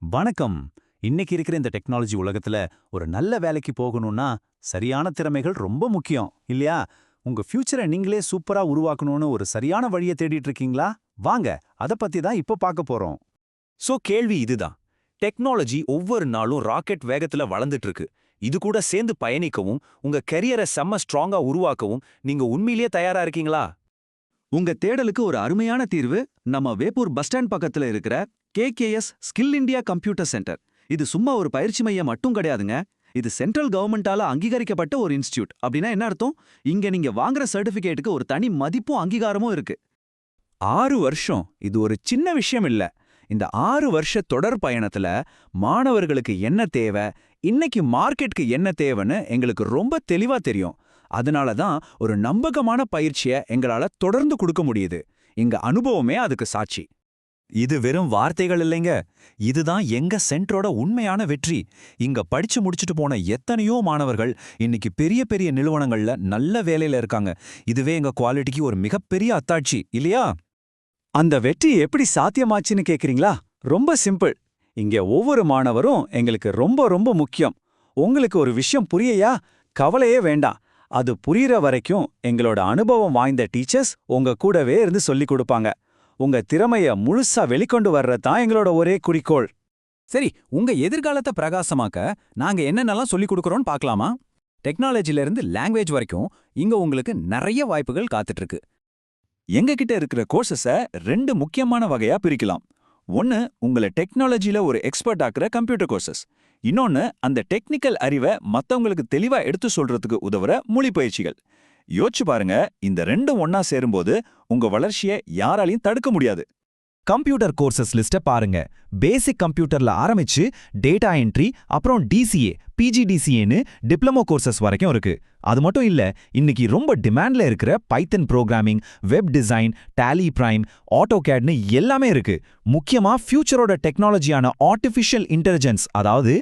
வணக்கம். இன்னைக்கு இருக்கிற இந்த டெக்னாலஜி உலகத்துல ஒரு நல்ல வேலைக்கு போகணும்னா சரியான திறமைகள் ரொம்ப முக்கியம் இல்லையா? உங்க ஃபியூச்சரை நீங்களே சூப்பரா உருவாக்கணும்னு ஒரு சரியான வழியை தேடிட்டு இருக்கீங்களா? வாங்க, அத பத்தி தான் இப்போ பார்க்க போறோம். கேள்வி இதுதான். டெக்னாலஜி ஒவ்வொரு நாளும் ராக்கெட் வேகத்துல வளர்ந்துட்டு இருக்கு. இது கூட சேர்ந்து பயணிக்கவும், உங்க கெரியரை செம்ம ஸ்ட்ராங்கா உருவாக்கவும் நீங்க உண்மையிலேயே தயாரா இருக்கீங்களா? உங்க தேடலுக்கு ஒரு அருமையான தீர்வு நம்ம வேப்பூர் பஸ் ஸ்டாண்ட் பக்கத்துல இருக்கிற KKS skill India computer centre. இது சும்மா ஒரு பயிற்சி மையம் மட்டும் கிடையாதுங்க. இது சென்ட்ரல் கவர்மெண்டால அங்கீகரிக்கப்பட்ட ஒரு இன்ஸ்டிடியூட். அப்படின்னா என்ன அர்த்தம்? இங்க நீங்க வாங்குற சர்டிபிகேட்டுக்கு ஒரு தனி மதிப்பும் அங்கீகாரமும் இருக்கு. 6 வருஷம் இது ஒரு சின்ன விஷயம் இல்ல. இந்த 6 வருஷ தொடர் பயணத்துல மாணவர்களுக்கு என்ன தேவை, இன்னைக்கு மார்க்கெட்டுக்கு என்ன தேவைன்னு எங்களுக்கு ரொம்ப தெளிவா தெரியும். அதனால தான் ஒரு நம்பகமான பயிற்சியை எங்களால தொடர்ந்து கொடுக்க முடியுது. எங்க அனுபவமே அதுக்கு சாட்சி. இது வெறும் வார்த்தைகள் இல்லைங்க. இதுதான் எங்க சென்டரோட உண்மையான வெற்றி. இங்க படிச்சு முடிச்சுட்டு போன எத்தனையோ மாணவர்கள் இன்னைக்கு பெரிய பெரிய நிறுவனங்கள்ல நல்ல வேலையில இருக்காங்க. இதுவே எங்க குவாலிட்டிக்கு ஒரு மிகப்பெரிய அத்தாட்சி இல்லையா? அந்த வெற்றி எப்படி சாத்தியமாச்சுன்னு கேக்குறீங்களா? ரொம்ப சிம்பிள். இங்க ஒவ்வொரு மாணவரும் எங்களுக்கு ரொம்ப ரொம்ப முக்கியம். உங்களுக்கு ஒரு விஷயம் புரியையா? கவலையே வேண்டாம். அது புரியற வரைக்கும் எங்களோட அனுபவம் வாய்ந்த டீச்சர்ஸ் உங்க கூடவே இருந்து சொல்லிக் கொடுப்பாங்க. உங்க திறமைய முழுசா வெளிக்கொண்டு வர்றதுதான் எங்களோட ஒரே குறிக்கோள். சரி, உங்க எதிர்காலத்தை பிரகாசமாக்க நாங்க என்னென்னலாம் சொல்லிக் கொடுக்கறோம்னு பார்க்கலாமா? டெக்னாலஜில இருந்து லாங்குவேஜ் வரைக்கும் இங்க உங்களுக்கு நிறைய வாய்ப்புகள் காத்துட்டு இருக்கு. எங்ககிட்ட இருக்கிற கோர்சஸ 2 முக்கியமான வகையா பிரிக்கலாம். ஒன்னு உங்களை டெக்னாலஜில ஒரு எக்ஸ்பர்ட் ஆக்குற கம்ப்யூட்டர் கோர்சஸ். இன்னொன்னு அந்த டெக்னிக்கல் அறிவை மத்தவங்களுக்கு தெளிவா எடுத்து சொல்றதுக்கு உதவுற மொழி பயிற்சிகள். யோசிச்சு பாருங்க, இந்த 2 ஒன்னா சேரும்போது உங்க வளர்ச்சியை யாராலையும் தடுக்க முடியாது. கம்ப்யூட்டர் கோர்சஸ் லிஸ்ட்டை பாருங்க. பேசிக் கம்ப்யூட்டர்ல ஆரம்பிச்சு டேட்டா என்ட்ரி, அப்புறம் டிசிஏ, பிஜிடிசிஏன்னு டிப்ளமோ கோர்சஸ் வரைக்கும் இருக்கு. அது மட்டும் இல்ல, இன்னைக்கு ரொம்ப டிமாண்ட்ல இருக்கிற Python programming, web design, Tally Prime, ஆட்டோகேட்னு எல்லாமே இருக்கு. முக்கியமா ஃபியூச்சரோட டெக்னாலஜியான ஆர்டிஃபிஷியல் இன்டெலிஜென்ஸ், அதாவது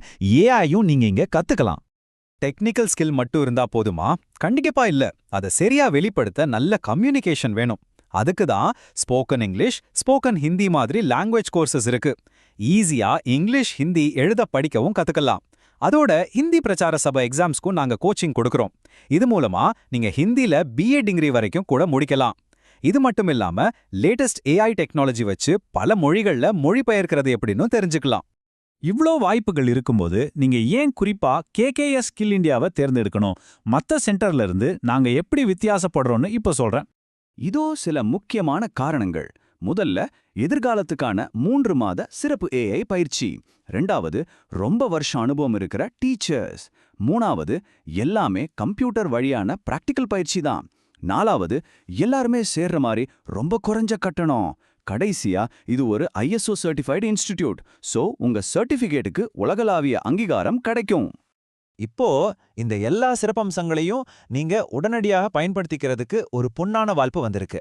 ஏஐயும் நீங்க இங்க கத்துக்கலாம். டெக்னிக்கல் ஸ்கில் மட்டும் இருந்தா போதுமா? கண்டிப்பா இல்ல. அதை சரியா வெளிப்படுத்த நல்ல கம்யூனிகேஷன் வேணும். அதுக்கு தான் ஸ்போக்கன் இங்கிலீஷ், ஸ்போக்கன் ஹிந்தி மாதிரி லாங்குவேஜ் கோர்சஸ் இருக்கு. ஈஸியா இங்கிலீஷ், ஹிந்தி எழுத படிக்கவும் கத்துக்கலாம். அதோட ஹிந்தி பிரச்சார சபை எக்ஸாம்ஸ்க்கும் நாங்க கோச்சிங் கொடுக்கறோம். இது மூலமா நீங்க ஹிந்தில பிஏ டிகிரி வரைக்கும் கூட முடிக்கலாம். இது மட்டும் இல்லாம லேட்டஸ்ட் ஏஐ டெக்னாலஜி வச்சு பல மொழிகள்ல மொழிபெயர்க்கிறது எப்படின்னு தெரிஞ்சுக்கலாம். இவ்ளோ வாய்ப்புகள் இருக்கும்போது நீங்க ஏன் குறிப்பா கேகேஎஸ் ஸ்கில் இந்தியாவை தேர்ந்தெடுக்கணும்? மத்த சென்டர்ல இருந்து நாங்க எப்படி வித்தியாசப்படுறோம்னு இப்ப சொல்றேன். இதோ சில முக்கியமான காரணங்கள். முதல்ல, எதிர்காலத்துக்கான 3 மாத சிறப்பு ஏஐ பயிற்சி. 2வது, ரொம்ப வருஷ அனுபவம் இருக்கிற டீச்சர்ஸ். 3வது, எல்லாமே கம்ப்யூட்டர் வழியான பிராக்டிக்கல் பயிற்சி தான். 4வது, எல்லாருமே சேர்ற மாதிரி ரொம்ப குறைஞ்ச கட்டணம். கடைசியா, இது ஒரு ISO சர்டிஃபைடு இன்ஸ்டிடியூட். சோ உங்க சர்டிஃபிகேட்டுக்கு உலகளாவிய அங்கீகாரம் கிடைக்கும். இப்போ இந்த எல்லா சிறப்பம்சங்களையும் நீங்க உடனடியாக பயன்படுத்திக்கிறதுக்கு ஒரு பொன்னான வாய்ப்பு வந்திருக்கு.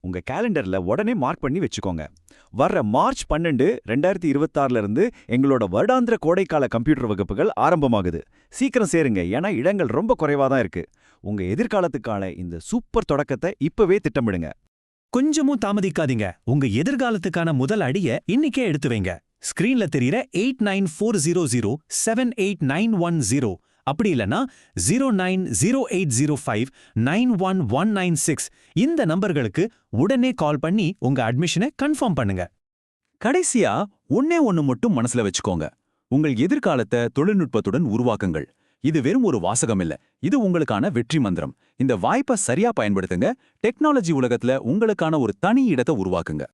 உங்க கேலண்டர்ல உடனே மார்க் பண்ணி வச்சுக்கோங்க. வர்ற மார்ச் 12, 2026ல இருந்து எங்களோட வருடாந்திர கோடைக்கால கம்ப்யூட்டர் வகுப்புகள் ஆரம்பமாகுது. சீக்கிரம் சேருங்க, ஏன்னா இடங்கள் ரொம்ப குறைவா தான் இருக்கு. உங்க எதிர்காலத்துக்கான இந்த சூப்பர் தொடக்கத்தை இப்பவே திட்டமிடுங்க. கொஞ்சமும் தாமதிக்காதீங்க. உங்க எதிர்காலத்துக்கான முதல் அடிய இன்னைக்கே எடுத்து வைங்க. ஸ்கிரீன்ல தெரியுற 8940078910 அப்படி இல்லனா 0908059196 இந்த நம்பர்களுக்கு உடனே கால் பண்ணி உங்க அட்மிஷனை கன்ஃபார்ம் பண்ணுங்க. கடைசியா ஒண்ணு மட்டும் மனசுல வச்சுக்கோங்க. உங்கள் எதிர்காலத்தை தொழில்நுட்பத்துடன் உருவாக்குங்கள். இது வெறும் ஒரு வாசகம் இல்ல, இது உங்களுக்கான வெற்றி மந்திரம். இந்த வாய்ப்பை சரியா பயன்படுத்துங்க. டெக்னாலஜி உலகத்துல உங்களுக்கான ஒரு தனி இடத்தை உருவாக்குங்க.